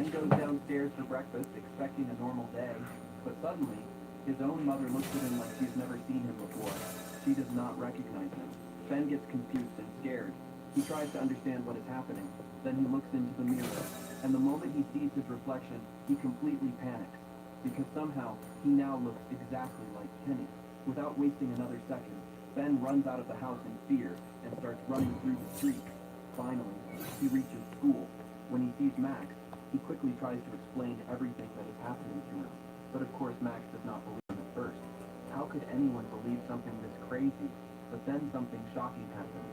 Ben goes downstairs for breakfast, expecting a normal day, but suddenly, his own mother looks at him like she's never seen him before. She does not recognize him. Ben gets confused and scared. He tries to understand what is happening. Then he looks into the mirror, and the moment he sees his reflection, he completely panics, because somehow he now looks exactly like Kenny. Without wasting another second, Ben runs out of the house in fear and starts running through the streets. Finally, he reaches school. When he sees Max, he quickly tries to explain everything that is happening to him. But of course Max does not believe him at first. How could anyone believe something this crazy? But then something shocking happens.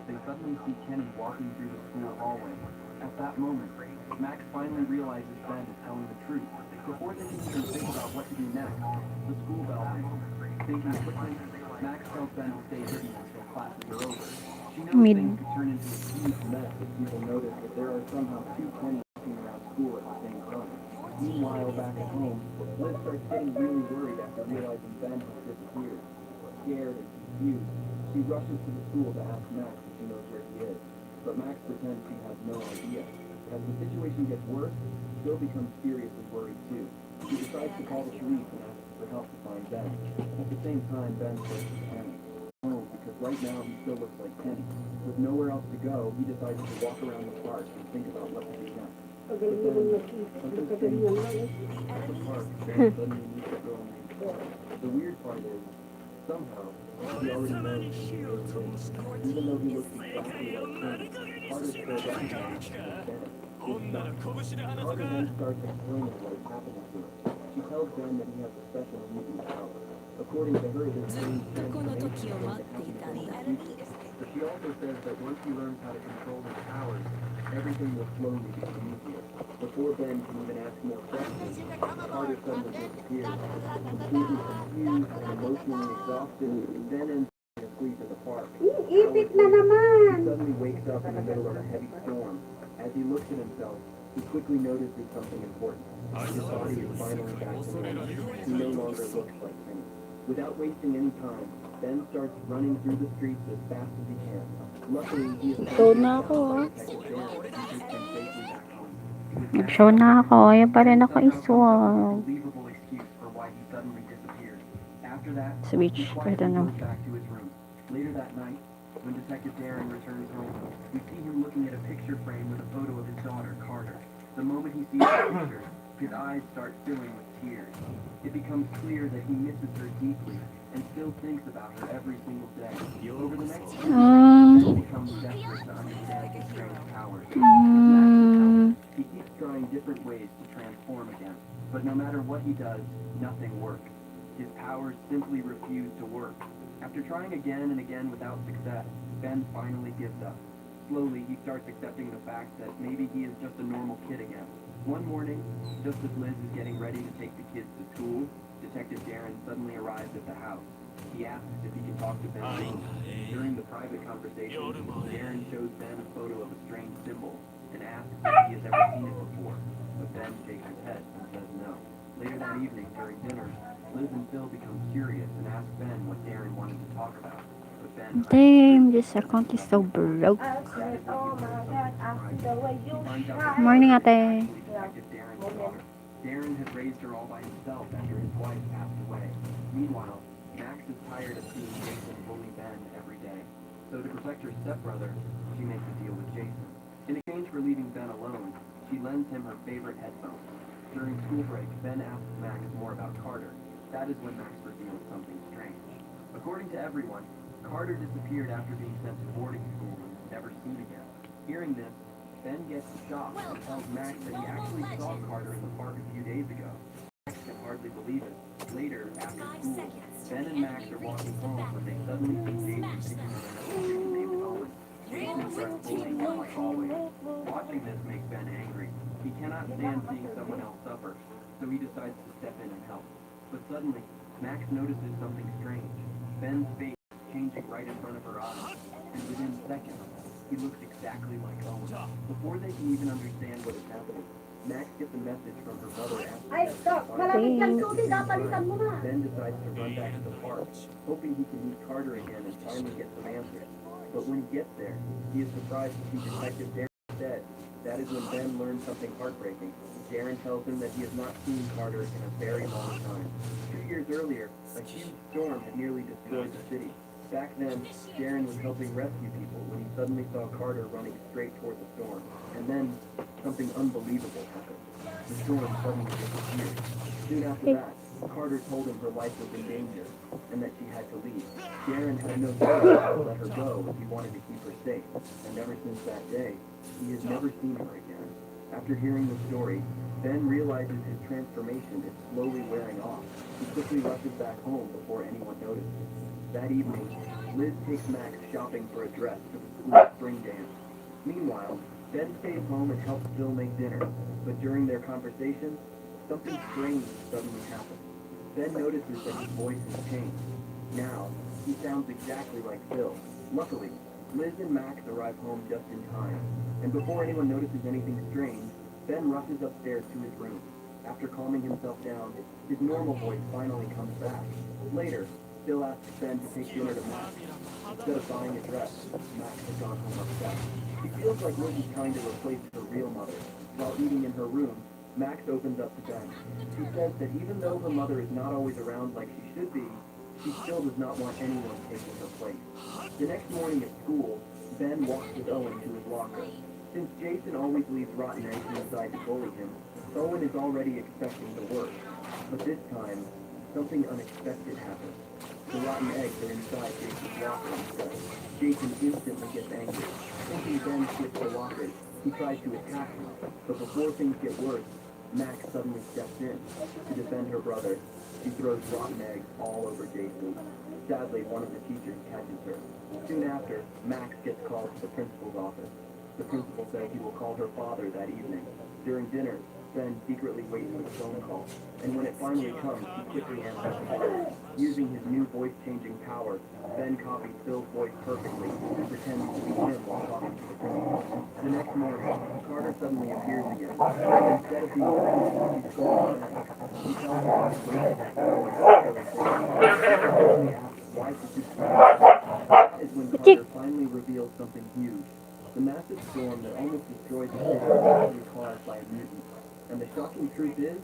They suddenly see Kenny walking through the school hallway. At that moment, Max finally realizes Ben is telling the truth. Before they can even think about what to do next, the school bell rings. Thinking quickly, Max tells Ben to stay hidden until classes are over. She knows things could turn into a huge mess if people notice that there are somehow two Kennys walking around school at the same time. Meanwhile, back at home, Liz starts getting really worried after realizing Ben has disappeared. Scared and confused, she rushes to the school to ask Max if she knows where he is. But Max pretends she has no idea. As the situation gets worse, Bill becomes seriously worried too. He decides to call the police and ask for help to find Ben. At the same time, Ben starts to panic. No, because right now he still looks like Kenny. With nowhere else to go, he decides to walk around the park and think about what to do next. But then, something strange at the park, Ben suddenly meets a girl named Cora. The weird part is, somehow, he already knows who he is. Even though he looks exactly like Kenny, Carter still recognizes him as Ben. Carter then starts explaining what is happening to him. She tells Ben that he has a special mutant power. According to her, this brings transformation into happening in the future. But she also says that once he learns how to control his powers, everything will slowly become easier. Before Ben can even ask more questions, Carter suddenly disappears. Completely confused and emotionally exhausted, Ben ends up asleep in the park. Hours later, he suddenly wakes up in the middle of a heavy storm. As he looks at himself, he quickly notices something important. His body is finally back to normal. He no longer looks like Kenny. Without wasting any time, Ben starts running through the streets as fast as he can. Luckily, he is Show na ako. Nag-show na ako. Ayaw pa rin ako iswag. Switch. I don't know. Later that night, when Detective Darren returns home, we see him looking at a picture frame with a photo of his daughter, Carter. The moment he sees the picture, his eyes start filling with tears. It becomes clear that he misses her deeply and still thinks about her every single day. Over the next few days, Ben becomes desperate to understand his strange powers. He keeps trying different ways to transform again, but no matter what he does, nothing works. His powers simply refuse to work. After trying again and again without success, Ben finally gives up. Slowly, he starts accepting the fact that maybe he is just a normal kid again. One morning, just as Liz is getting ready to take the kids to school, Detective Darren suddenly arrives at the house. He asks if he can talk to Ben alone. During the private conversation, Darren shows Ben a photo of a strange symbol and asks if he has ever seen it before. But Ben shakes his head and says no. Later that evening, during dinner, Liz and Phil become curious and ask Ben what Darren wanted to talk about. But Ben Damn, this account is so broke. Morning, ate. Darren had raised her all by himself after his wife passed away. Meanwhile, Max is tired of seeing Jason bully Ben every day. So to protect her stepbrother, she makes a deal with Jason. In exchange for leaving Ben alone, she lends him her favorite headphones. During school break, Ben asks Max more about Carter. That is when Max reveals something strange. According to everyone, Carter disappeared after being sent to boarding school and was never seen again. Hearing this, Ben gets shocked and tells Max that he actually saw Carter in the park a few days ago. Max can hardly believe it. Later, after school, Ben and Max are walking home when they suddenly see Jason picking on another student named Owen. Jason starts bullying him like always. Watching this makes Ben angry. He cannot stand seeing someone else suffer, so he decides to step in and help. But suddenly, Max notices something strange. Ben's face is changing right in front of her eyes, and within seconds, he looks exactly like Owen. Before they can even understand what is happening, Max gets a message from her mother asking Ben decides to run back to the park, hoping he can meet Carter again and finally get some answers. But when he gets there, he is surprised to see Detective Darren instead. That is when Ben learns something heartbreaking. Darren tells him that he has not seen Carter in a very long time. 2 years earlier, a huge storm had nearly destroyed the city. Back then, Darren was helping rescue people when he suddenly saw Carter running straight toward the storm. And then, something unbelievable happened. The storm suddenly disappeared. Soon after that, Carter told him her life was in danger, and that she had to leave. Darren had no choice but to let her go if he wanted to keep her safe, and ever since that day, he has never seen her again. After hearing the story, Ben realizes his transformation is slowly wearing off. He quickly rushes back home before anyone notices. That evening, Liz takes Max shopping for a dress for the school spring dance. Meanwhile, Ben stays home and helps Bill make dinner, but during their conversation, something strange suddenly happens. Ben notices that his voice has changed. Now, he sounds exactly like Bill. Luckily, Liz and Max arrive home just in time, and before anyone notices anything strange, Ben rushes upstairs to his room. After calming himself down, his normal voice finally comes back. Later, Bill asks Ben to take dinner to Max. Instead of buying a dress, Max has gone home upset. She feels like Liz is trying to replace her real mother. While eating in her room, Max opens up to Ben. She says that even though her mother is not always around like she should be, she still does not want anyone taking her place. The next morning at school, Ben walks with Owen to his locker. Since Jason always leaves rotten eggs inside to bully him, Owen is already expecting the worst. But this time, something unexpected happens. The rotten eggs are inside Jason's locker instead. Jason instantly gets angry. Thinking Ben slipped the lockers, he tries to attack him. But before things get worse, Max suddenly steps in. To defend her brother, she throws rotten eggs all over Jason. Sadly, one of the teachers catches her. Soon after, Max gets called to the principal's office. The principal says he will call her father that evening. During dinner, Ben secretly waits for the phone call, and when it finally comes, he quickly answers the phone. Using his new voice-changing power, Ben copies Phil's voice perfectly and pretends to be him while talking to the principal. The next morning, Carter suddenly appears again, and instead of being angry, he's scolding Max. He tells him to wait for Phil and asks why she keeps doing this. That is when Carter finally reveals something huge. The massive storm that almost destroyed the city was actually caused by a mutant. And the shocking truth is,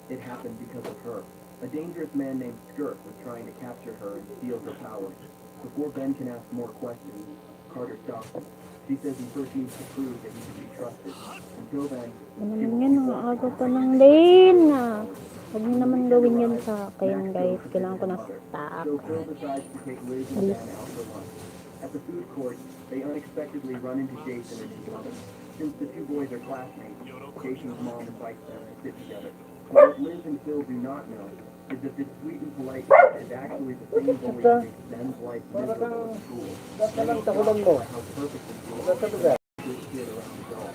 it happened because of her. A dangerous man named Skirk was trying to capture her and steal her powers. Before Ben can ask more questions, Carter stops him. She says he first needs to prove that he can be trusted. Until then, she will Yan, keep ang on aga pa fighting ng for lane. her. Huwag niyo naman gawin yan sa akin, guys. Kailangan ko na stop. So Phil decides to take Liz and Ben out for lunch. At the food court, they unexpectedly run into Jason and his mother. Since the two boys are classmates, Jason's mom invites them to sit together. But what Liz and Phil do not know is that this sweet and polite kid is actually the same bully who makes Ben's life miserable at school. And he's shocked by how perfectly Jason is a good kid around his own.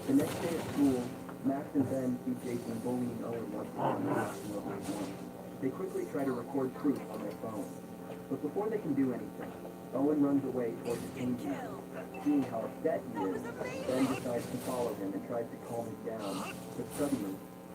The next day at school, Max and Ben see Jason bullying Owen once again in classroom over his lunch. They quickly try to record proof on their phones. But before they can do anything, Owen runs away towards the changing room. Seeing how upset he is, Ben decides to follow him and tries to calm him down. But suddenly,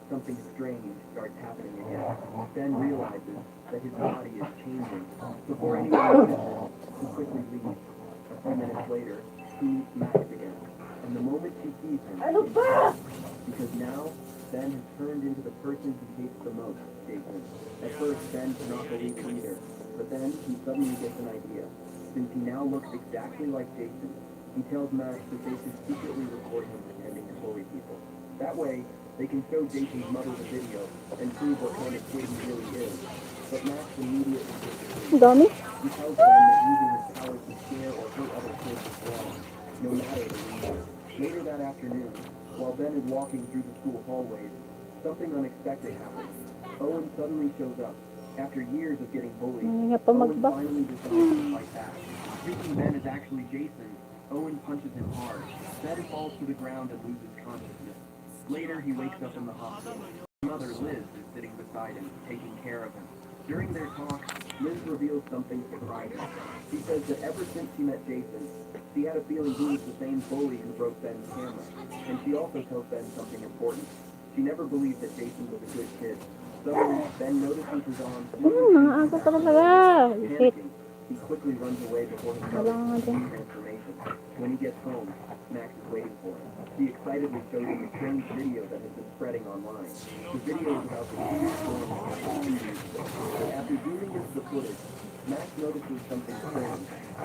something strange starts happening again. Ben realizes that his body is changing. Before anyone notices, he quickly leaves. A few minutes later, he meets Max again. And the moment she sees him, she's shocked. Because now, Ben has turned into the person he hates the most, Jason. At first, Ben cannot believe it either. But then, he suddenly gets an idea. Since he now looks exactly like Jason, he tells Max that they should secretly record him pretending to bully people. That way, they can show Jason's mother the video and prove what kind of kid he really is. But Max immediately disagrees. Dami? He tells Ben that using his powers to scare or hurt other kids is wrong, no matter the reason. Later that afternoon, while Ben is walking through the school hallways, something unexpected happens. Owen suddenly shows up. After years of getting bullied, Owen finally decides to fight back. Thinking Ben is actually Jason, Owen punches him hard. Ben falls to the ground and loses consciousness. Later, he wakes up in the hospital. His mother, Liz, is sitting beside him, taking care of him. During their talk, Liz reveals something surprising. She says that ever since she met Jason, she had a feeling he was the same bully who broke Ben's camera. And she also tells Ben something important. She never believed that Jason was a good kid. Suddenly, Ben notices his arm Mga aga pa talaga. Shit. panicking. He quickly runs away before his mother sees the transformation. When he gets home, Max is waiting for him. He excitedly shows him a strange video that has been spreading online. The video is about the huge storm that happened 2 years ago. After zooming into the footage, Max notices something strange.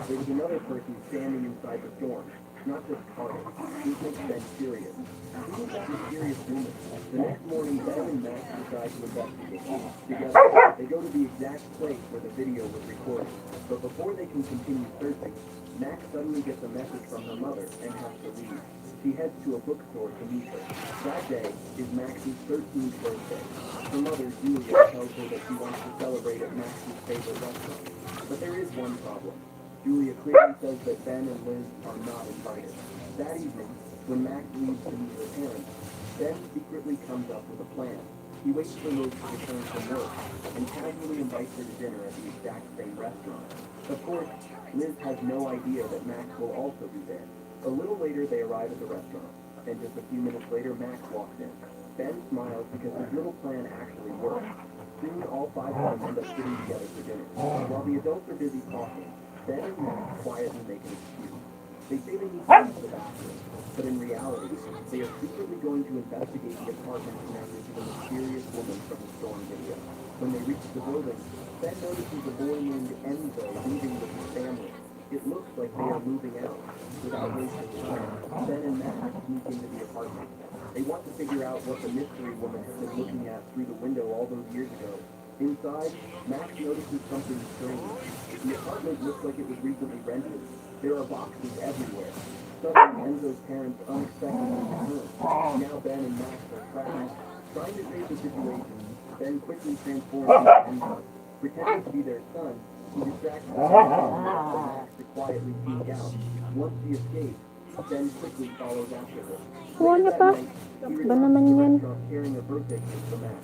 There was another person standing inside the storm, not just Carter. He makes Ben curious. Who is that mysterious woman? The next morning, Ben and Max decide to investigate. Together, they go to the exact place where the video was recorded. But before they can continue searching, Max suddenly gets a message from her mother and has to leave. She heads to a bookstore to meet her. That day is Max's 13th birthday. Her mother, Julia, tells her that she wants to celebrate at Max's favorite restaurant. But there is one problem. Julia clearly says that Ben and Liz are not invited. That evening, when Max leaves to meet her parents, Ben secretly comes up with a plan. He waits for Liz to return from work and casually invites her to dinner at the exact same restaurant. Of course, Liz has no idea that Max will also be there. A little later, they arrive at the restaurant, and just a few minutes later, Max walks in. Ben smiles because his little plan actually works. Soon, all 5 of them end up sitting together for dinner. While the adults are busy talking, Ben and Max quietly make an excuse. They say they need to use the bathroom, but in reality, they are secretly going to investigate the apartment connected to the mysterious woman from the storm video. When they reach the building, Ben notices a boy named Enzo leaving with his family. It looks like they are moving out. Without wasting time, Ben and Max sneak into the apartment. They want to figure out what the mystery woman has been looking at through the window all those years ago. Inside, Max notices something strange. The apartment looks like it was recently rented. There are boxes everywhere. Suddenly, Enzo's parents unexpectedly return. Now Ben and Max are trapped. Trying to save the situation, Ben quickly transforms into Enzo. Pretending to be their son, he distracts the parents and Max to quietly sneak out. Once he escapes, Ben quickly follows after her. Wala pa. He Ba naman returns to the yan? restaurant carrying a birthday cake for Max.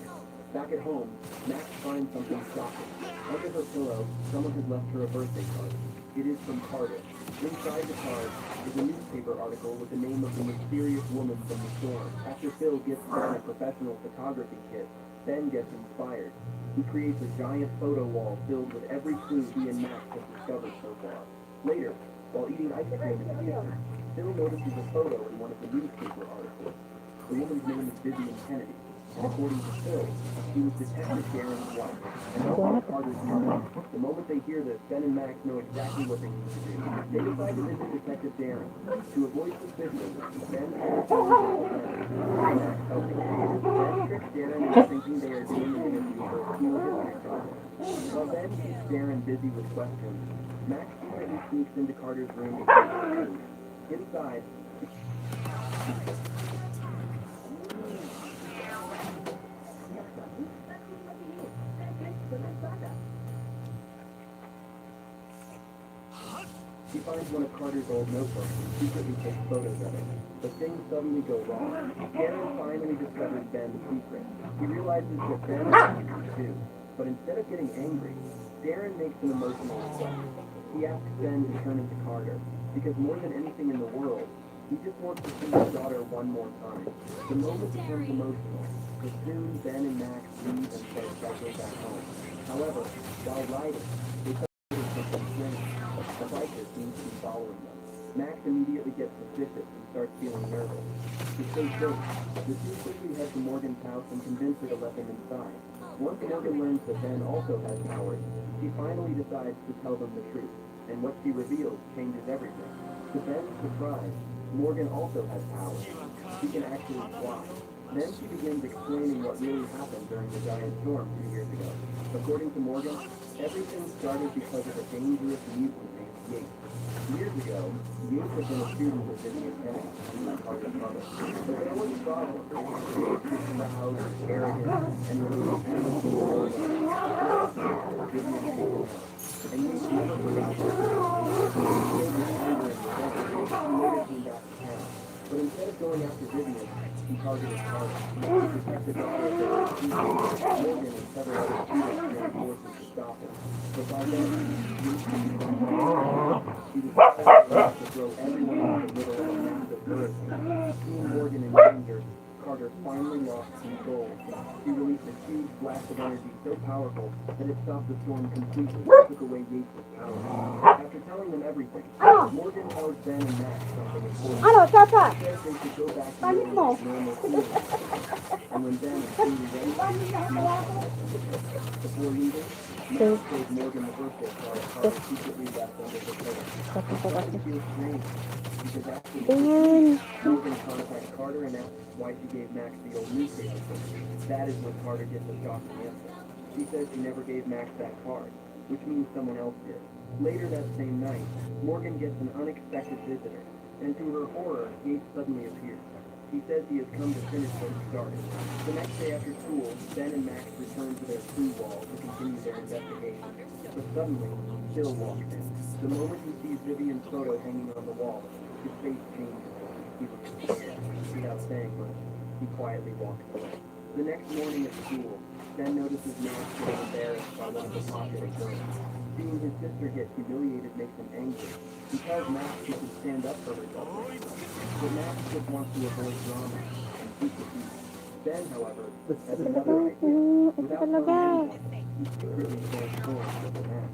Back at home, Max finds something shocking. Under her pillow, someone has left her a birthday card. It is from Carter. Inside the card is a newspaper article with the name of the mysterious woman from the storm. After Phil gets Ben a professional photography kit, Ben gets inspired. He creates a giant photo wall filled with every clue he and Max have discovered so far. Later, while eating ice cream in the kitchen, Phil notices a photo in one of the newspaper articles. The woman's name is Vivian Kennedy, and according to Phil, she was Detective Darren's wife, and also Carter's mother. The moment they hear this, Ben and Max know exactly what they need to do. They decide to visit Detective Darren. To avoid suspicion, Ben and Max help him. Ben tricks Darren into thinking they are doing an interview for a school history project. While Ben keeps Darren busy with questions, Max secretly sneaks into Carter's room to take his food. Inside, he finds one of Carter's old notebooks and secretly takes photos of it. But things suddenly go wrong. Darren finally discovers Ben's secret. He realizes that Ben is angry too. But instead of getting angry, Darren makes an emotional request. He asks Ben to turn into Carter, because more than anything in the world, he just wants to see his daughter one more time. The moment becomes emotional, but soon Ben and Max leave and start cycling back home. However, while riding, they notice something strange. A biker seems to be following them. Max immediately gets suspicious and starts feeling nervous. To stay safe, the two quickly head to Morgan's house and convince her to let them inside. Once Morgan learns that Ben also has powers, she finally decides to tell them the truth, and what she reveals changes everything. To Ben's surprise, Morgan also has powers. She can actually fly. Then she begins explaining what really happened during the giant storm 2 years ago. According to Morgan, everything started because of a dangerous mutant named Yates. Years ago, Yates had been a student with Vivian Kennedy, who was Carter's mother. But there was a problem. Yates was loud, arrogant, and removed animals from the world. Vivian hated him. And Yates never forgot her. He was anger and resentment. He later came back to town. But instead of going after Vivian, he targeted Carter. He protected the daughter of the student. Morgan and several other students joined forces to stop him. But by then, Yates had become he was to throw everyone into the middle of a massive hurricane. Seeing Morgan in danger, Carter finally lost control. She released a huge blast of energy so powerful that it stopped the storm completely and took away Yates' power. After telling them everything, Morgan tells Ben and Max something important. Papa? He says they should go back to Paano living mo? like normal humans. And when Ben is truly ready, before leaving, Max shows Morgan the birthday card Carter secretly left under the pillow. Tapos ko kasi. It feels strange, because after the Ayan. Morgan contacts Carter and asks why she gave Max the old newspaper clip. That is when Carter gets a shocking answer. She says she never gave Max that card, which means someone else did. Later that same night, Morgan gets an unexpected visitor, and to her horror, Yates suddenly appears. He says he has come to finish what he started. The next day after school, Ben and Max return to their true wall to continue their investigation. But suddenly, Bill walks in. The moment he sees Vivian's photo hanging on the wall, his face changes. He looks scared. Without saying much, he quietly walks away. The next morning at school, Ben notices Max getting embarrassed by one of the popular girls. Seeing his sister get humiliated makes him angry. He tells Max he should stand up for herself. But Max just wants to avoid drama and keep the peace. Ben, however, has another idea. Without telling anyone, he secretly throws thorns at Max.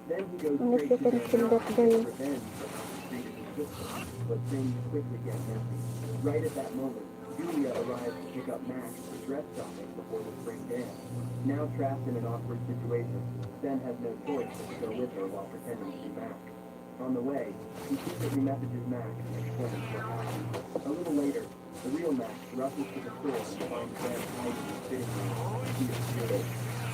Then he goes Ano straight siya to Ben's pinagpindot house to dyan? get revenge for how he treated his sister. But things quickly get messy. Right at that moment, Julia arrives to pick up Max for dress shopping before the spring dance. Now trapped in an awkward situation, Ben has no choice but to go with her while pretending to be Max. On the way, he secretly messages Max and explains what happened. A little later, the real Max rushes to the store and finds Ben hiding in the fitting room. He is furious.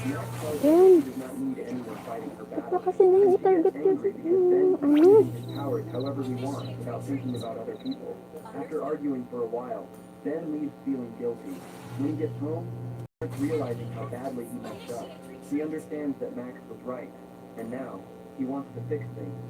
Max tells her she does not need anyone fighting her Baka battle. kasi nang And she i-target gets yun. angry because Ben keeps Ano? using his powers however he wants without thinking about other people. After arguing for a while, Ben leaves feeling guilty. When he gets home, he starts realizing how badly he messed up. He understands that Max was right, and now he wants to fix things.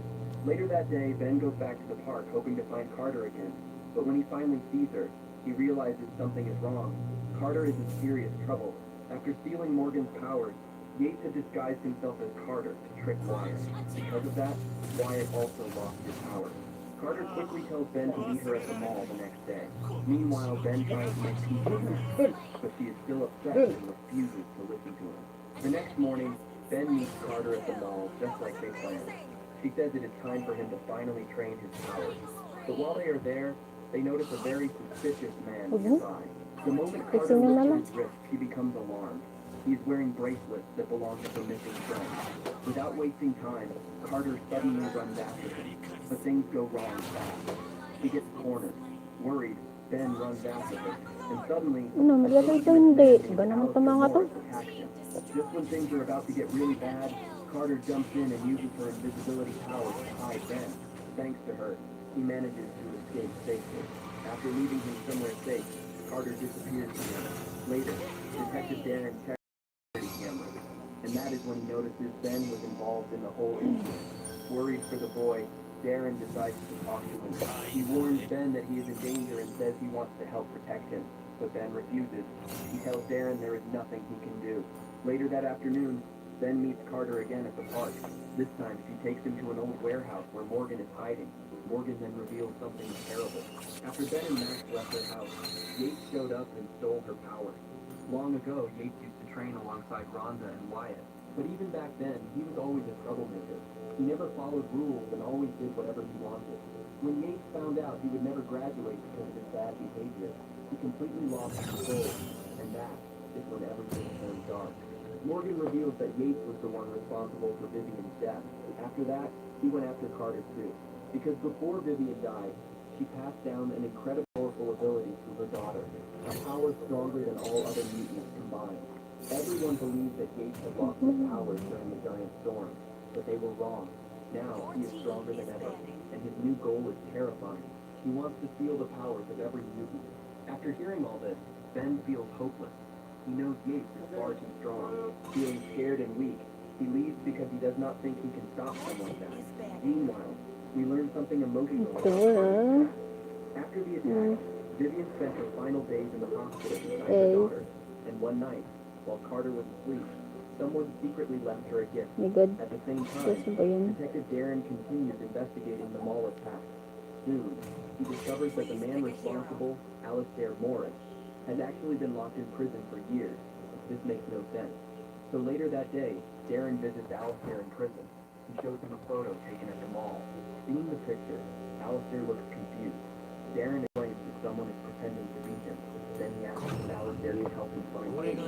Later that day, Ben goes back to the park hoping to find Carter again, but when he finally sees her, he realizes something is wrong. Carter is in serious trouble. After stealing Morgan's powers, Yates had disguised himself as Carter to trick Wyatt. Because of that, Wyatt also lost his powers. Carter quickly tells Ben to meet her at the mall the next day. Meanwhile, Ben tries to make peace with Max, but she is still upset and refuses to listen to him. The next morning, Ben meets Carter at the mall, just like they planned. She says it is time for him to finally train his powers. But while they are there, they notice a very suspicious man nearby. The moment Carter looks at his wrist, she becomes alarmed. He is wearing bracelets that belong to her missing friend. Without wasting time, Carter suddenly runs after him, but things go wrong fast. He gets cornered. Worried, Ben runs after her, and suddenly, Ano, maglagay ito hindi. Iba naman ito mga to. attacks him. Just when things are about to get really bad, Carter jumps in and uses her invisibility powers to hide Ben. Thanks to her, he manages to escape safely. After leaving him somewhere safe, Carter disappears again. Later, Detective Darren checks the camera, and that is when he notices Ben was involved in the whole incident. Worried for the boy, Darren decides to talk to him. He warns Ben that he is in danger and says he wants to help protect him, but Ben refuses. He tells Darren there is nothing he can do. Later that afternoon, Ben meets Carter again at the park. This time, she takes him to an old warehouse where Morgan is hiding. Morgan then reveals something terrible. After Ben and Max left their house, Yates showed up and stole her powers. Long ago, Yates used to train alongside Rhonda and Wyatt, but even back then, he was always a troublemaker. He never followed rules and always did whatever he wanted. When Yates found out he would never graduate because of his bad behavior, he completely lost control, and that is when everything turned dark. Morgan reveals that Yates was the one responsible for Vivian's death. After that, he went after Carter too, because before Vivian died, she passed down an incredibly powerful ability to her daughter, a power stronger than all other mutants combined. Everyone believed that Yates had lost his powers during the giant storm, but they were wrong. Now he is stronger than ever, and his new goal is terrifying. He wants to steal the powers of every mutant. After hearing all this, Ben feels hopeless. He knows Yates is far too strong. Feeling scared and weak, he leaves because he does not think he can stop someone like that. Meanwhile, we learn something emotional about Carter's attack. After the attack, Vivian spent her final days in the hospital beside her daughter, and one night, while Carter was asleep, someone secretly left her a gift. My God. At the same Kasi time, ba yun? Detective Darren continues investigating the mall attack. Soon, he discovers that the man responsible, Alistair Morris, has actually been locked in prison for years. This makes no sense. So later that day, Darren visits Alistair in prison. He shows him a photo taken at the mall. Seeing the picture, Alistair looks confused. Darren explains that someone is pretending to be him. Then he asks if Alistair can help him find Yates.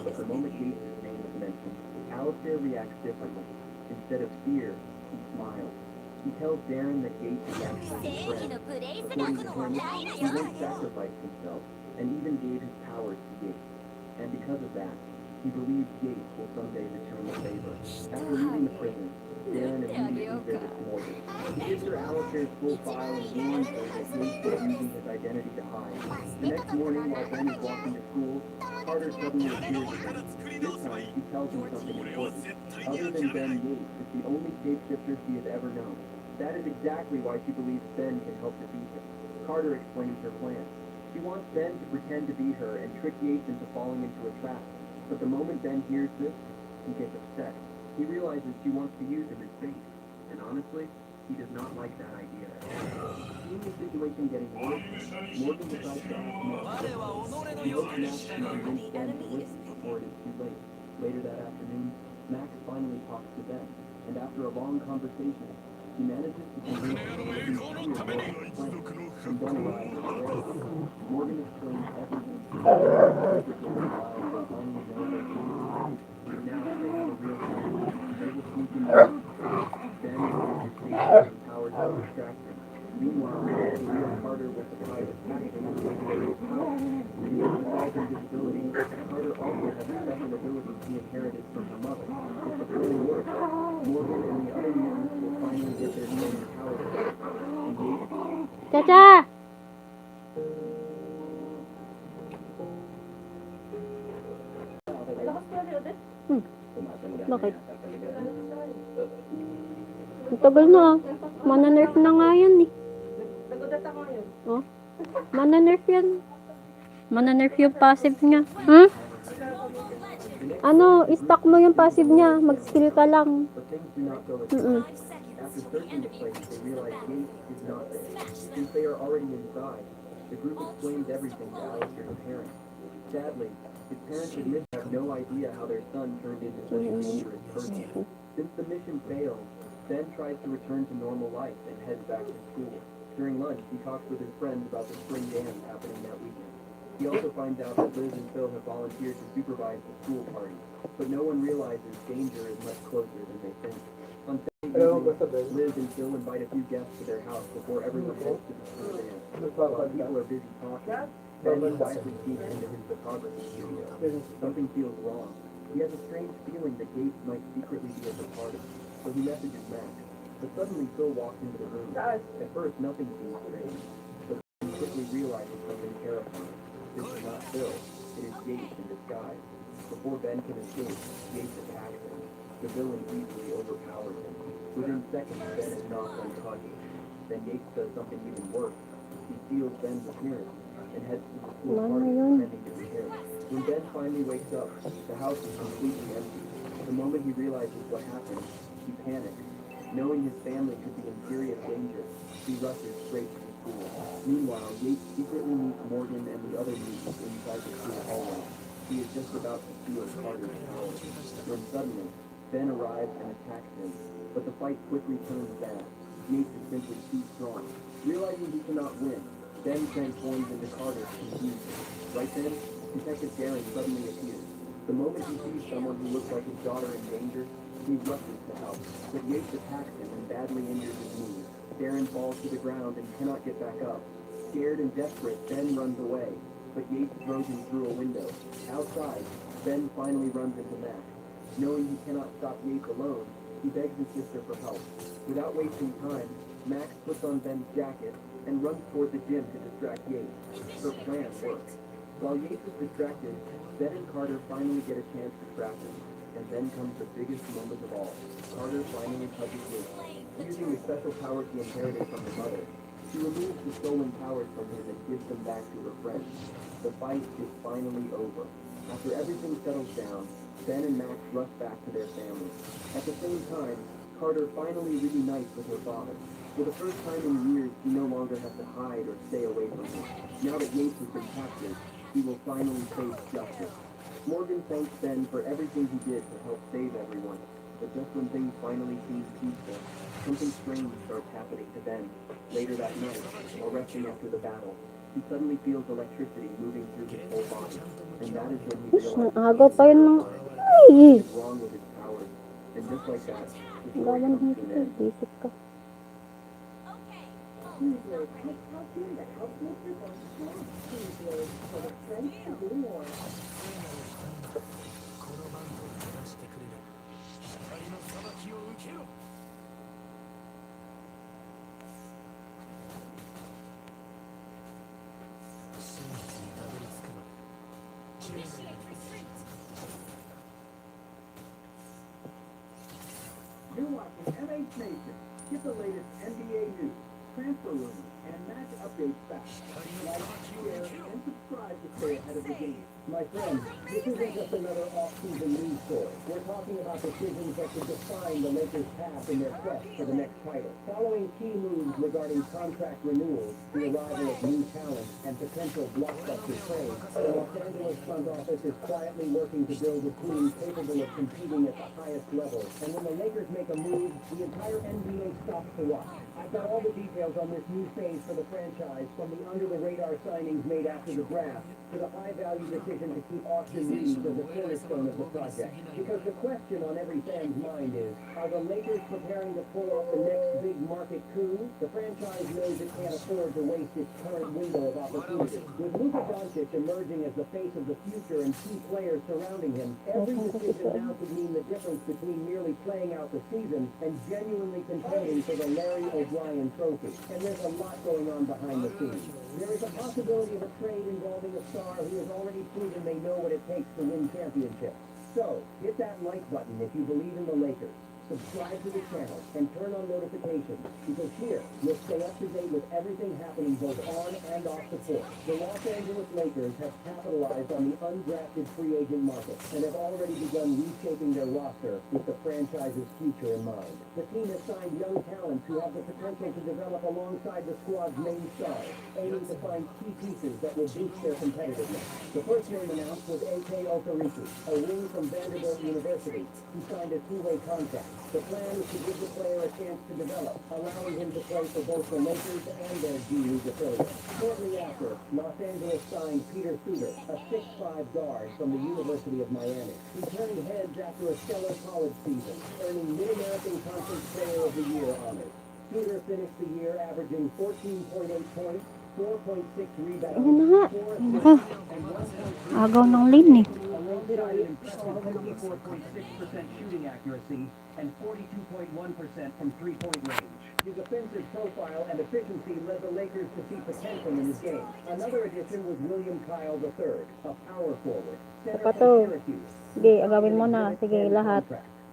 But the moment Yates' name is mentioned, Alistair reacts differently. Instead of fear, he smiles. He tells Darren that Yates is actually his friend. According to him, he once sacrificed himself and even gave his powers to Yates. And because of that, he believes Yates will someday return the favor. After leaving the prison, Darren immediately visits Morgan. He gives her Alistair's full file and warns her that Yates is using his identity to hide. The next morning, while Ben is walking to school, Carter suddenly appears again. This time, she tells him something important. Other than Ben, Yates is the only shapeshifter she has ever known. That is exactly why she believes Ben can help defeat him. Carter explains her plan. She wants Ben to pretend to be her and trick Yates into falling into a trap. But the moment Ben hears this, he gets upset. He realizes she wants to use him as bait. And honestly, he does not like that idea. Seeing the situation getting worse, Morgan decides to ask Max. He hopes Max can convince Ben to listen before it is too late. Later that afternoon, Max finally talks to Ben. And after a long conversation, he manages to convince him to hear Morgan's plan. And Ben arrives at the warehouse. Morgan explains everything. Now they have a real plan. They will sneak in there. Ben uses his power to distract him. Meanwhile, the real Carter will surprise attack him with his power. Besides invisibility, Carter also has a special ability he inherited from her mother. If the plan works, Morgan and the other mutants will finally get their stolen power back. Chacha! Bakit? Ang tagal na. Mana-nerf na nga yan eh. Oh? Mana-nerf yan. Mana-nerf yung passive niya. Hmm? Ano, i-stack mo yung passive niya. Mag-skill ka lang. After searching the place, they realize Yates is not there. Since they are already inside, the group explains everything to Alistair's parents. Sadly, his parents admit they have no idea how their son turned into such a dangerous person. Since the mission fails, Ben tries to return to normal life and heads back to school. During lunch, he talks with his friends about the spring dance happening that weekend. He also finds out that Liz and Phil have volunteered to supervise the school party, but no one realizes danger is much closer than they think. On Saturday evening, Liz and Phil invite a few guests to their house before everyone heads to the school dance. While people are busy talking, Ben quietly sneaks into his photography studio. Something feels wrong. He has a strange feeling that Yates might secretly be at the party, so he messages Max. But suddenly Phil walks into the room. At first, nothing seems strange, but he quickly realizes something terrifying. This is not Phil. It is Yates in disguise. Before Ben can escape, Yates attacks him. The villain easily overpowers him. Within seconds, Ben is knocked unconscious. Then Yates does something even worse. He steals Ben's appearance and heads to the school party pretending to be him. When Ben finally wakes up, the house is completely empty. The moment he realizes what happened, he panics. Knowing his family could be in serious danger, he rushes straight to the school. Meanwhile, Yates secretly meets Morgan and the other mutants inside the school hallway. He is just about to steal Carter's power, when suddenly, Ben arrives and attacks him. But the fight quickly turns bad. Yates is simply too strong. Realizing he cannot win, Ben transforms into Carter to confuse him. Right then, Detective Darren suddenly appears. The moment he sees someone who looks like his daughter in danger, he rushes to help. But Yates attacks him and badly injures his knee. Darren falls to the ground and cannot get back up. Scared and desperate, Ben runs away, but Yates throws him through a window. Outside, Ben finally runs into Max. Knowing he cannot stop Yates alone, he begs his sister for help. Without wasting time, Max puts on Ben's jacket and runs toward the gym to distract Yates. Her plan works. While Yates is distracted, Ben and Carter finally get a chance to trap him. And then comes the biggest moment of all. Carter finally touches Yates. Using the special powers he inherited from his mother, she removes the stolen powers from him and gives them back to her friend. The fight is finally over. After everything settles down, Ben and Max rush back to their family. At the same time, Carter finally reunites with her father. For the first time in years, he no longer has to hide or stay away from him. Now that Yates has been captured, he will finally face justice. Morgan thanks Ben for everything he did to help save everyone. But just when things finally seem peaceful, something strange starts happening to Ben. Later that night, while resting after the battle, he suddenly feels electricity moving through his whole body. And that is when he Ush, realizes agaw pa yun ng... Ay! something is wrong with his powers. And just like that, the story Gawan comes mo to an ito. end. Basic ka. You're watching MH Nation. Get the latest NBA news, transfer rumors, and match updates fast. Like, share, and subscribe to stay ahead of the game. My friends, this isn't just another off-season news story. We're talking about decisions that could define the Lakers' path in their quest for the next title. Following key moves regarding contract renewals, the arrival of new talent, and potential blockbuster trades, the Los Angeles front office is quietly working to build a team capable of competing at the highest level. And when the Lakers make a move, the entire NBA stops to watch. I've got all the details on this new phase for the franchise, from the under-the-radar signings made after the draft to the high-value decision to keep Austin Reeves as a cornerstone of the project. Because the question on every fan's mind is, are the Lakers preparing to pull off the next big market coup? The franchise knows it can't afford to waste its current window of opportunity. With Luka Doncic emerging as the face of the future and key players surrounding him, every decision now could mean the difference between merely playing out the season and genuinely contending for the Larry O'Brien Trophy. And there's a lot going on behind the scenes. There is a possibility of a trade involving a star who has already proven they know what it takes to win championships. So, hit that like button if you believe in the Lakers. Subscribe to the channel and turn on notifications, because here you'll stay up to date with everything happening both on and off the court. The Los Angeles Lakers have capitalized on the undrafted free agent market and have already begun reshaping their roster with the franchise's future in mind. The team has signed young talents who have the potential to develop alongside the squad's main stars, aiming to find key pieces that will boost their competitiveness. The first name announced was A.K. Okereke, a wing from Vanderbilt University, who signed a two-way contract. The plan is to give the player a chance to develop, allowing him to play for both the Lakers and their G-League affiliates. Shortly after, Los Angeles signed Peter Suter, a 6'5" guard from the University of Miami. He turned heads after a stellar college season, earning Mid-American Conference Player of the Year honors. Suter finished the year averaging 14.8 points, 4.6 rebounds, Ayun na nga. 4 Ayun na ka. assists, and 1.3 Agaw ng lane eh. Alongside an impressive 54.6% shooting accuracy and 42.1% from three-point range. His offensive profile and efficiency led the Lakers to see potential in his game. Another addition was William Kyle III, a power forward. Center Apa from to? Syracuse. Sige, agawin mo na. Sige, lahat.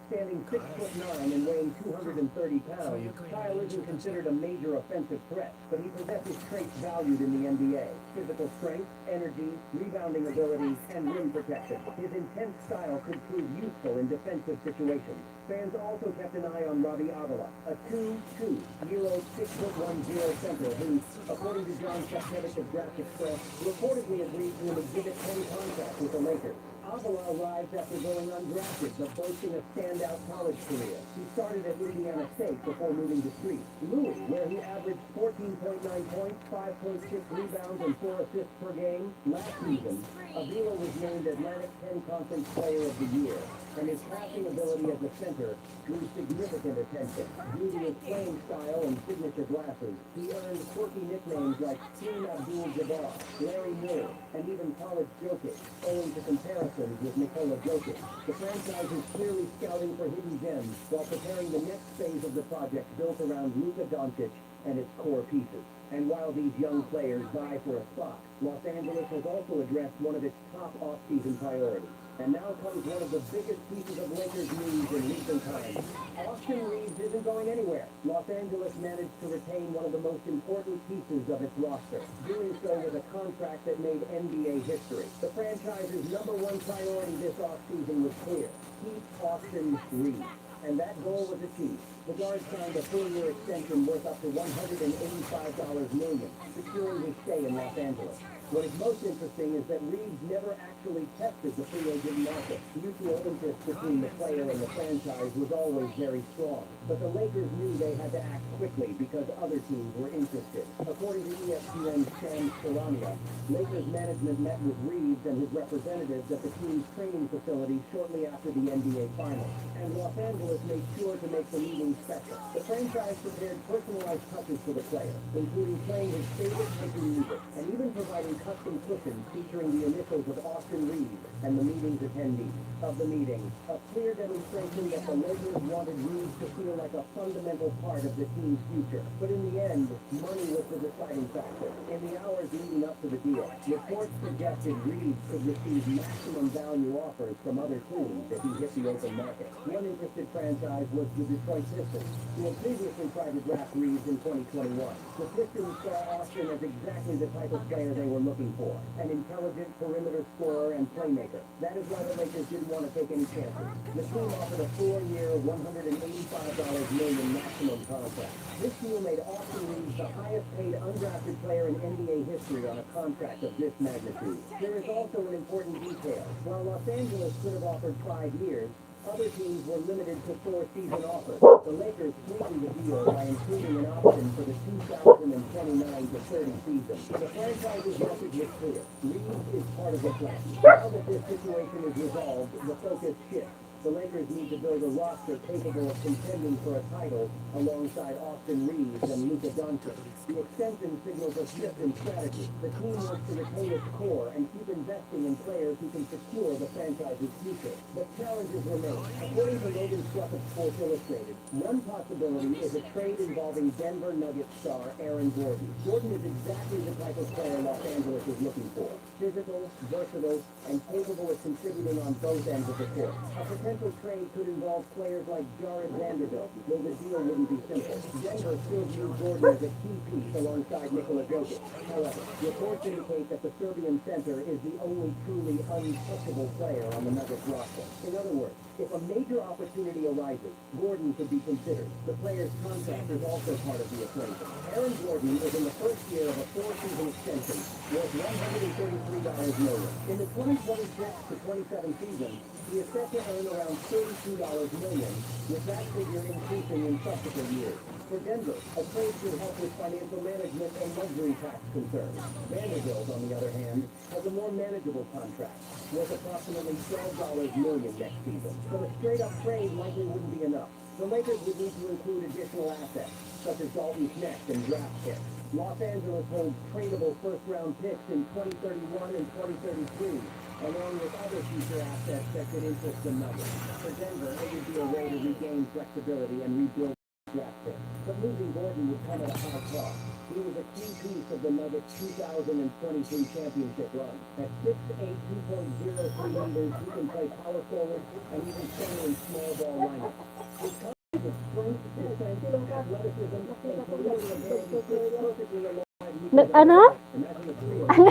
Standing 6'9" and weighing 230 pounds, Kyle isn't considered a major offensive threat, but he possesses traits valued in the NBA: physical strength, energy, rebounding ability, and rim protection. His intense style could prove useful in defensive situations. Fans also kept an eye on Robbie Avila, a 2'2", 6'1" center who, according to John Shevchevich of Draft Express, reportedly agreed to an Exhibit 10 contract with the Lakers. Avila arrived after going undrafted, but boasting a standout college career. He started at Indiana State before moving to Street. Louis, where he averaged 14.9 points, 5.6 rebounds, and 4 assists per game. Last season, Avila was named Atlantic 10 Conference Player of the Year, and his passing ability as a center drew significant attention. Due to his playing style and signature glasses, he earned quirky nicknames like Teen Abdul-Jabbar, Larry Miller, and even College Jokic, owing to comparisons with Nikola Jokic. The franchise is clearly scouting for hidden gems while preparing the next phase of the project built around Luka Doncic and its core pieces. And while these young players vie for a spot, Los Angeles has also addressed one of its top off-season priorities. And now comes one of the biggest pieces of Lakers news in recent times. Austin Reeves isn't going anywhere. Los Angeles managed to retain one of the most important pieces of its roster, doing so with a contract that made NBA history. The franchise's #1 priority this offseason was clear: keep Austin Reeves. And that goal was achieved. The guard signed a 4-year extension worth up to $185 million, securing his stay in Los Angeles. What is most interesting is that Reeves never actually tested the free agent market. Mutual interest between the player and the franchise was always very strong. But the Lakers knew they had to act quickly because other teams were interested. According to ESPN's Sam Sarania, Lakers management met with Reeves and his representatives at the team's training facility shortly after the NBA Finals. And Los Angeles made sure to make the meeting special. The franchise prepared personalized touches for the player, including playing his favorite country music, and even providing custom cushions featuring the initials of Austin Reeves and the meeting's attendees. Of the meeting, a clear demonstration that the Lakers wanted Reeves to feel like a fundamental part of the team's future. But in the end, money was the deciding factor. In the hours leading up to the deal, reports suggested Reeves could receive maximum value offers from other teams if he hit the open market. One interested franchise was the Detroit Pistons, who had previously tried to draft Reeves in 2021. The Pistons saw Austin as exactly the type of player they were looking for, an intelligent perimeter scorer and playmaker. That is why the Lakers didn't want to take any chances. The team offered a 4-year, $185 million maximum contract. This deal made Austin Reeves the highest paid undrafted player in NBA history on a contract of this magnitude. There is also an important detail. While Los Angeles could have offered 5 years, other teams were limited to 4-season offers. The Lakers sweetened the deal by including an option for the 2029 to 30 season. The franchise's message was clear. Reeves is part of the plan. Now that this situation is resolved, the focus shifts. The Lakers need to build a roster capable of contending for a title alongside Austin Reeves and Luka Doncic. The extension signals a shift in strategy. The team wants to retain its core and keep investing in players who can secure the franchise's future. But challenges remain. According to Logan Struck of Sports Illustrated, one possibility is a trade involving Denver Nuggets star Aaron Gordon. Gordon is exactly the type of player Los Angeles is looking for. Physical, versatile, and capable of contributing on both ends of the court. A potential trade could involve players like Jared Vanderbilt, though the deal wouldn't be simple. Denver still views Gordon as a key piece alongside Nikola Jokic. However, reports indicate that the Serbian center is the only truly untouchable player on the Nuggets roster. In other words, if a major opportunity arises, Gordon could be considered. The player's contract is also part of the equation. Aaron Gordon is in the first year of a 4-season extension worth $133 million. In the 2026 to 27 season, he is set to earn around $32 million, with that figure increasing in subsequent years. For Denver, a trade should help with financial management and luxury tax concerns. Vanderbilt, on the other hand, has a more manageable contract, worth approximately $12 million next season. But a straight-up trade likely wouldn't be enough. The Lakers would need to include additional assets, such as Dalton Knecht and draft picks. Los Angeles holds tradable first-round picks in 2031 and 2033, along with other future assets that could interest the Nuggets. For Denver, it would be a way to regain flexibility and rebuild draft picks. But losing Gordon would come at a high cost. He was a key piece of the Nuggets' 2023 championship run. At 6'8", 2.03 meters, he can play power forward and even center in small ball lineups. His combination of strength, defense, athleticism, and perimeter ability fits perfectly alongside Luka Doncic. Ano? Imagine a trio. Ano?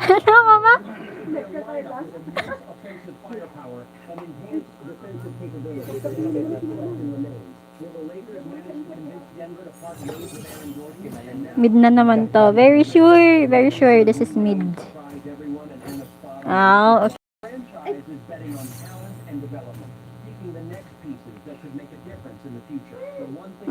Ano, mama? Offensive firepower and enhanced defensive capabilities. The question remains. Will the Lakers manage to convince Denver to part ways with Aaron Gordon? And now, Mid na naman to. Very sure this is mid. surprise everyone and earn a spot on Ah, okay. the franchise is betting on talent and development, seeking the next pieces that could make a difference in the future. The one thing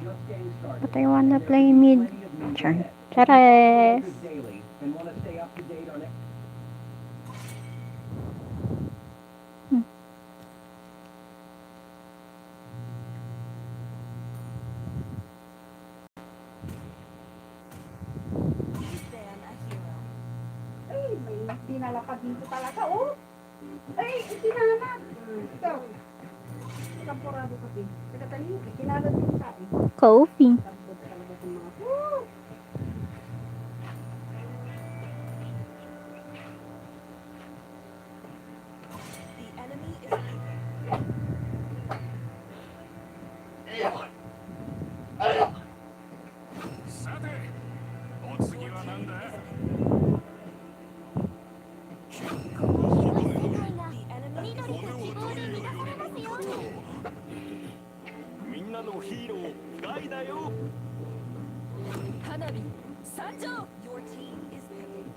just getting started. But I wanna play mid. Chares. Daily and want to stay up to date on it. Ay, may dinalapad dito talaga, oh. Ay, itinalapad. Ito. Kampurado kasi. Pagkatali, itinalapad din sa akin. Coffee. Tapos talaga sa mga, oh. のヒーローガイだよ。花火参上。Your team is picking.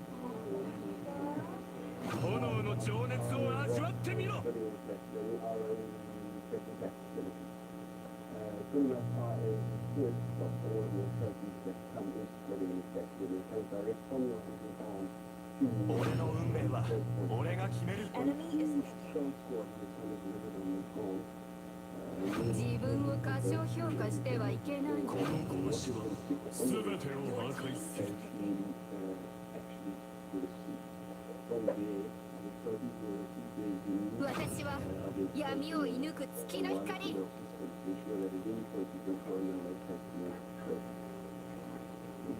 炎の情熱を味わってみろ。 Good enough are a good stop all of your trophies that come instantly infected and take direct from your vision on to 俺の運命は俺が決める。 Enemy is picking. show squad that some is delivered on the phone. 自分を過小評価してはいけない。この殺しは全てを破壊する。 From there, the trophies will receive their unique 私は闇を射抜く月の光。 to ensure that at any point you can find and locate the next trophy.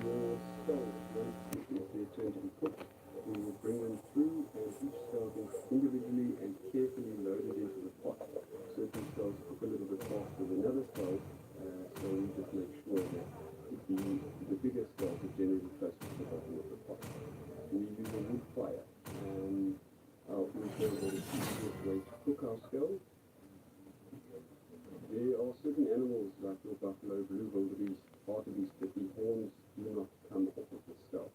Your skulls, once it is their turn to be put, we will bring them through and each skull gets individually and carefully loaded into the pot. Certain skulls cook a little bit faster than other skulls, so we just make sure that the bigger skulls are generally close to the bottom of the pot. We use a wood fire. We feel that it's the easiest way to cook our skulls. There are certain animals like your buffalo, blue wildebeest, hartebeest, that the horns do not come off of the skull.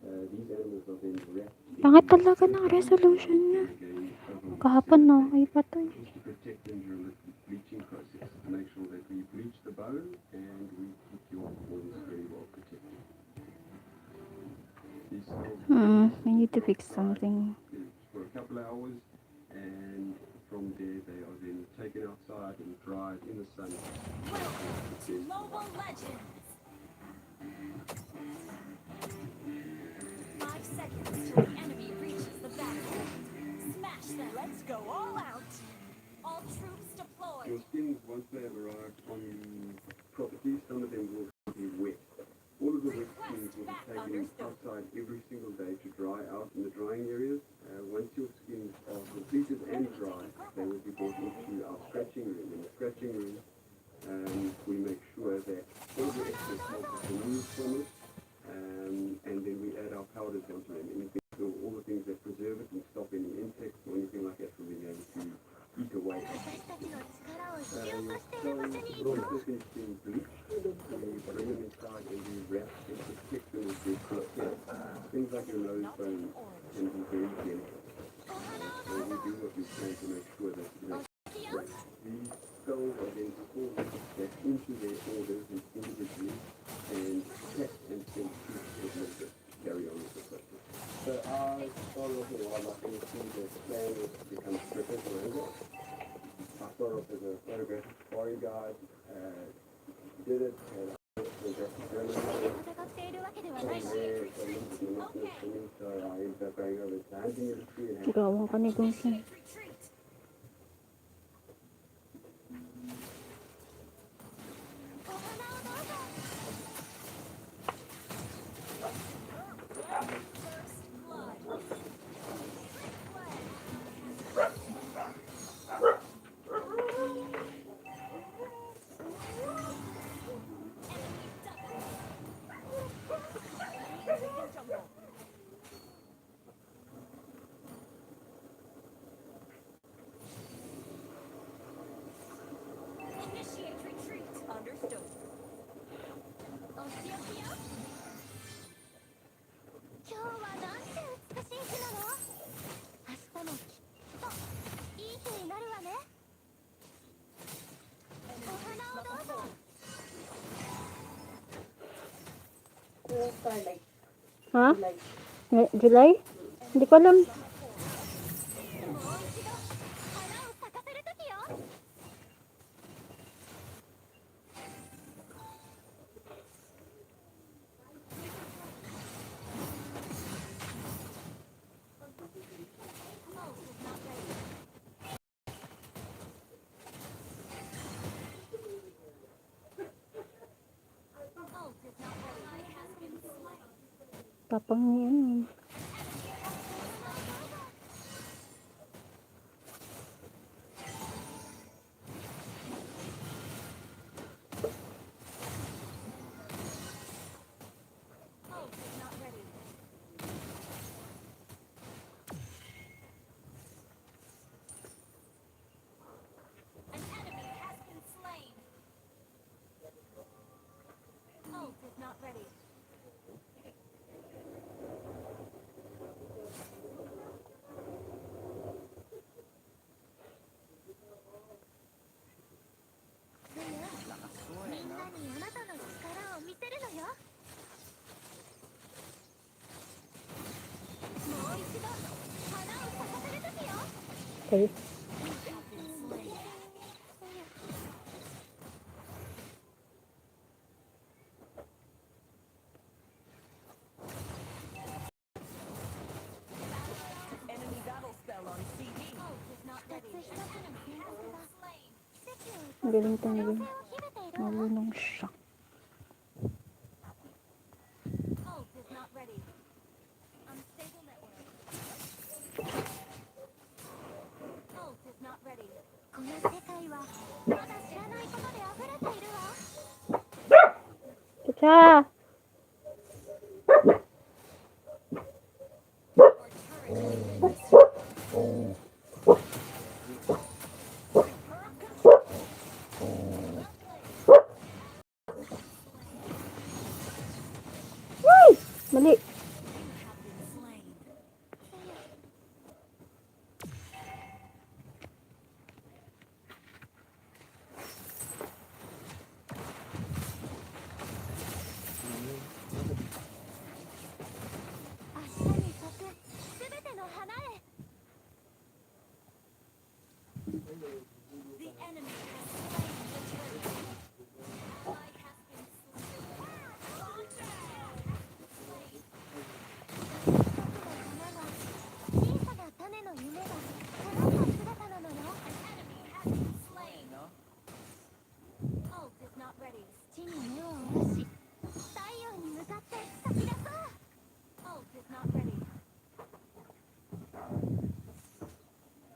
These animals are then wrapped in Pangit talaga ng resolution niya. Kahapon no, ay pa to. just to protect them during the bleaching process, to make sure that we bleach the bone and we keep your horns very well protected. These skulls I need to fix something. for a couple of hours, and from there they are then taken outside and dried in the sun. Welcome to Mobile Legends. 5 seconds till the enemy reaches the battlefield. Smash them. Let's go all out. All troops deployed. Your skins, once they have arrived on the property, some of them will be wet. All of the wet skins will be taken outside every single day to dry out in the drying areas. Once your skins are completed and dry, they will be brought into our scratching room. In the scratching room, we make sure that all the excess salt is removed from it, and then we add our powders onto them. Anything, so all the things that preserve it and stop any insects or anything like that from being able to eat away. Your cells finish being bleached. We bring them inside and we wrap and protect them with their skin. Things like your nose bone can be very delicate. So we do what we can to make sure that they're great. These skulls are then stored back into their orders individually and packed and sent to the military to carry on with the process. So I started off with wildlife industry. The plan was to become a professional angler. I started off as a photographic safari guide, did it, and I went back to Germany. From there, it's a little bit monotonous for me, so I ended up going over to the hunting industry and had Gawang ka ni Gunsan. Retreat. First blood. Initiate retreat. Understood. Okiokio? 今日はなんて美しい日なの？明日もきっといい日になるわね。お花をどうぞ。 Starlight. Ha? Light. July? Hindi ko alam. もう一度花を咲かせる時よ。 Tapang niya yun. Okay. Enemy battle spell on CD. ang galing talaga. Marunong siya. Ult is not ready. Unstable network. Ult is not ready. この世界はまだ知らないことで溢れているわ。 Cha! Mali. The enemy has slain the turret. Ally has been slain. Ult is not ready. 地に根を下ろし太陽に向かって先立とう。 Ult is not ready.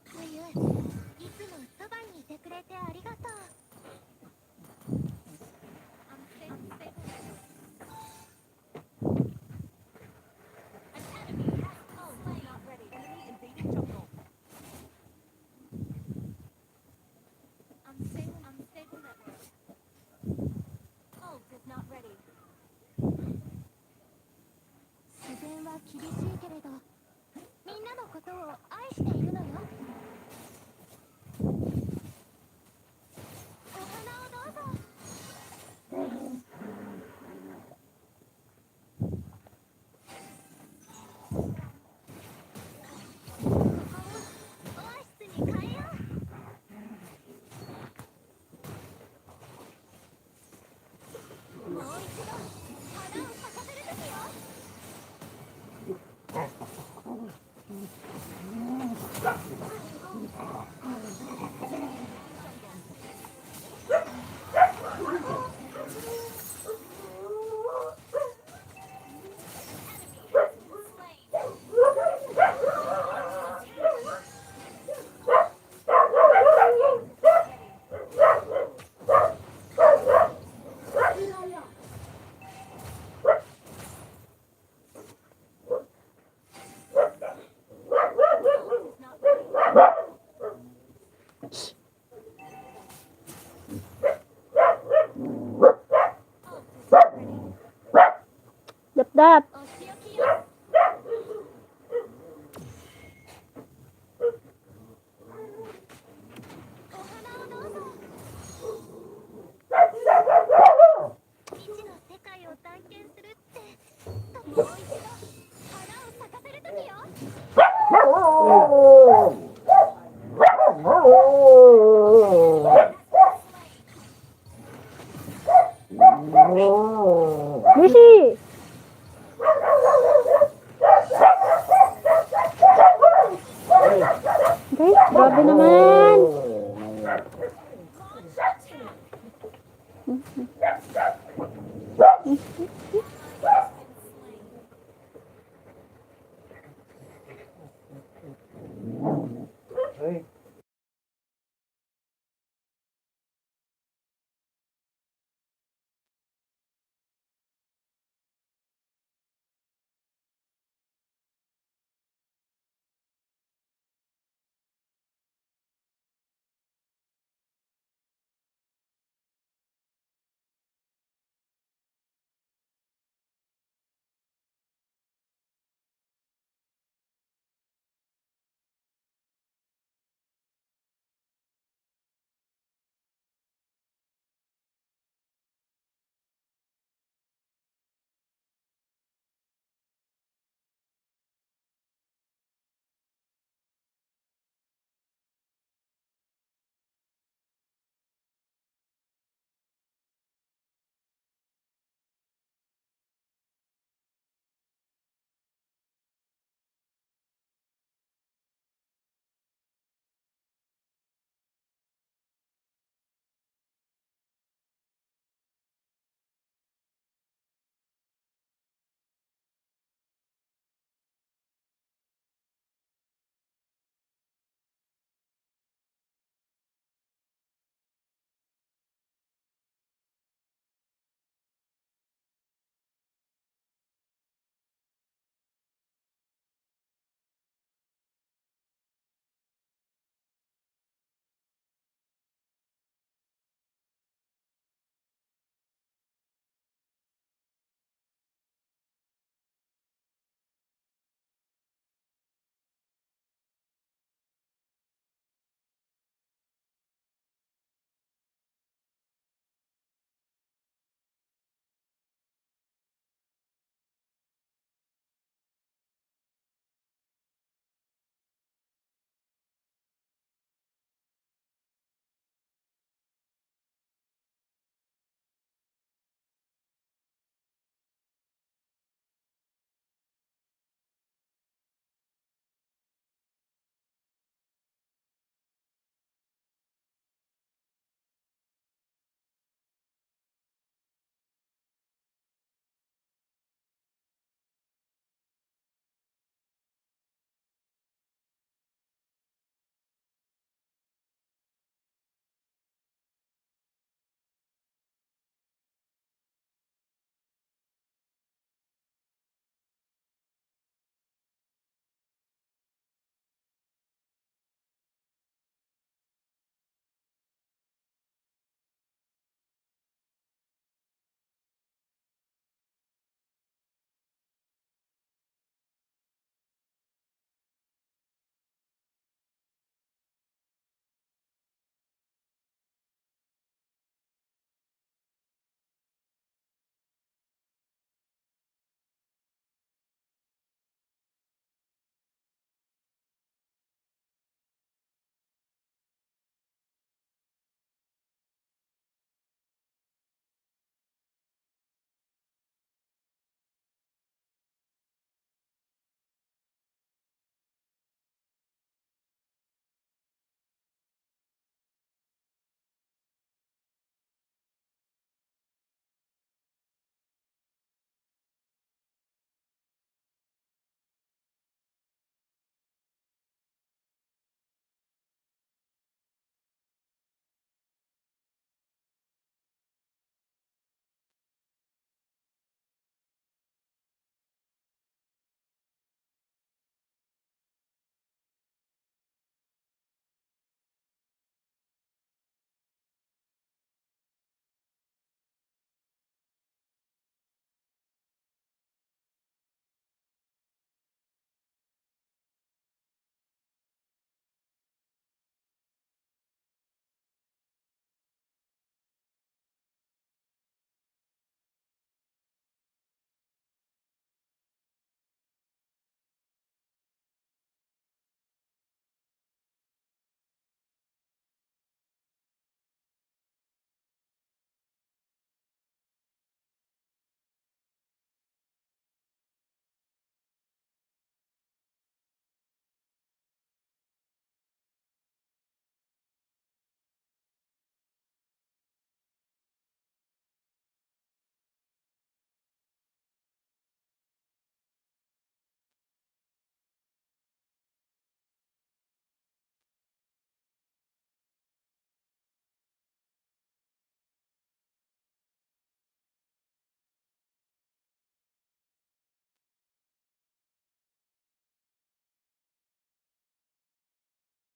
冬いつもそばにいてくれてありがとう。 Unstable network. An enemy has ult is not ready. Enemy invading jungle. Unstable network. Ult is not ready. 自然は厳しいけれどみんなのことを愛しているのよ。お花をどうぞ。ここをオアシスに変えよう。もう一度花を咲かせる時よ。 Dap-dap. お仕置きよ。お花をどうぞ。未知の世界を探検するってもう一度花を咲かせる時よ。 Rishi! Guys, grabe naman.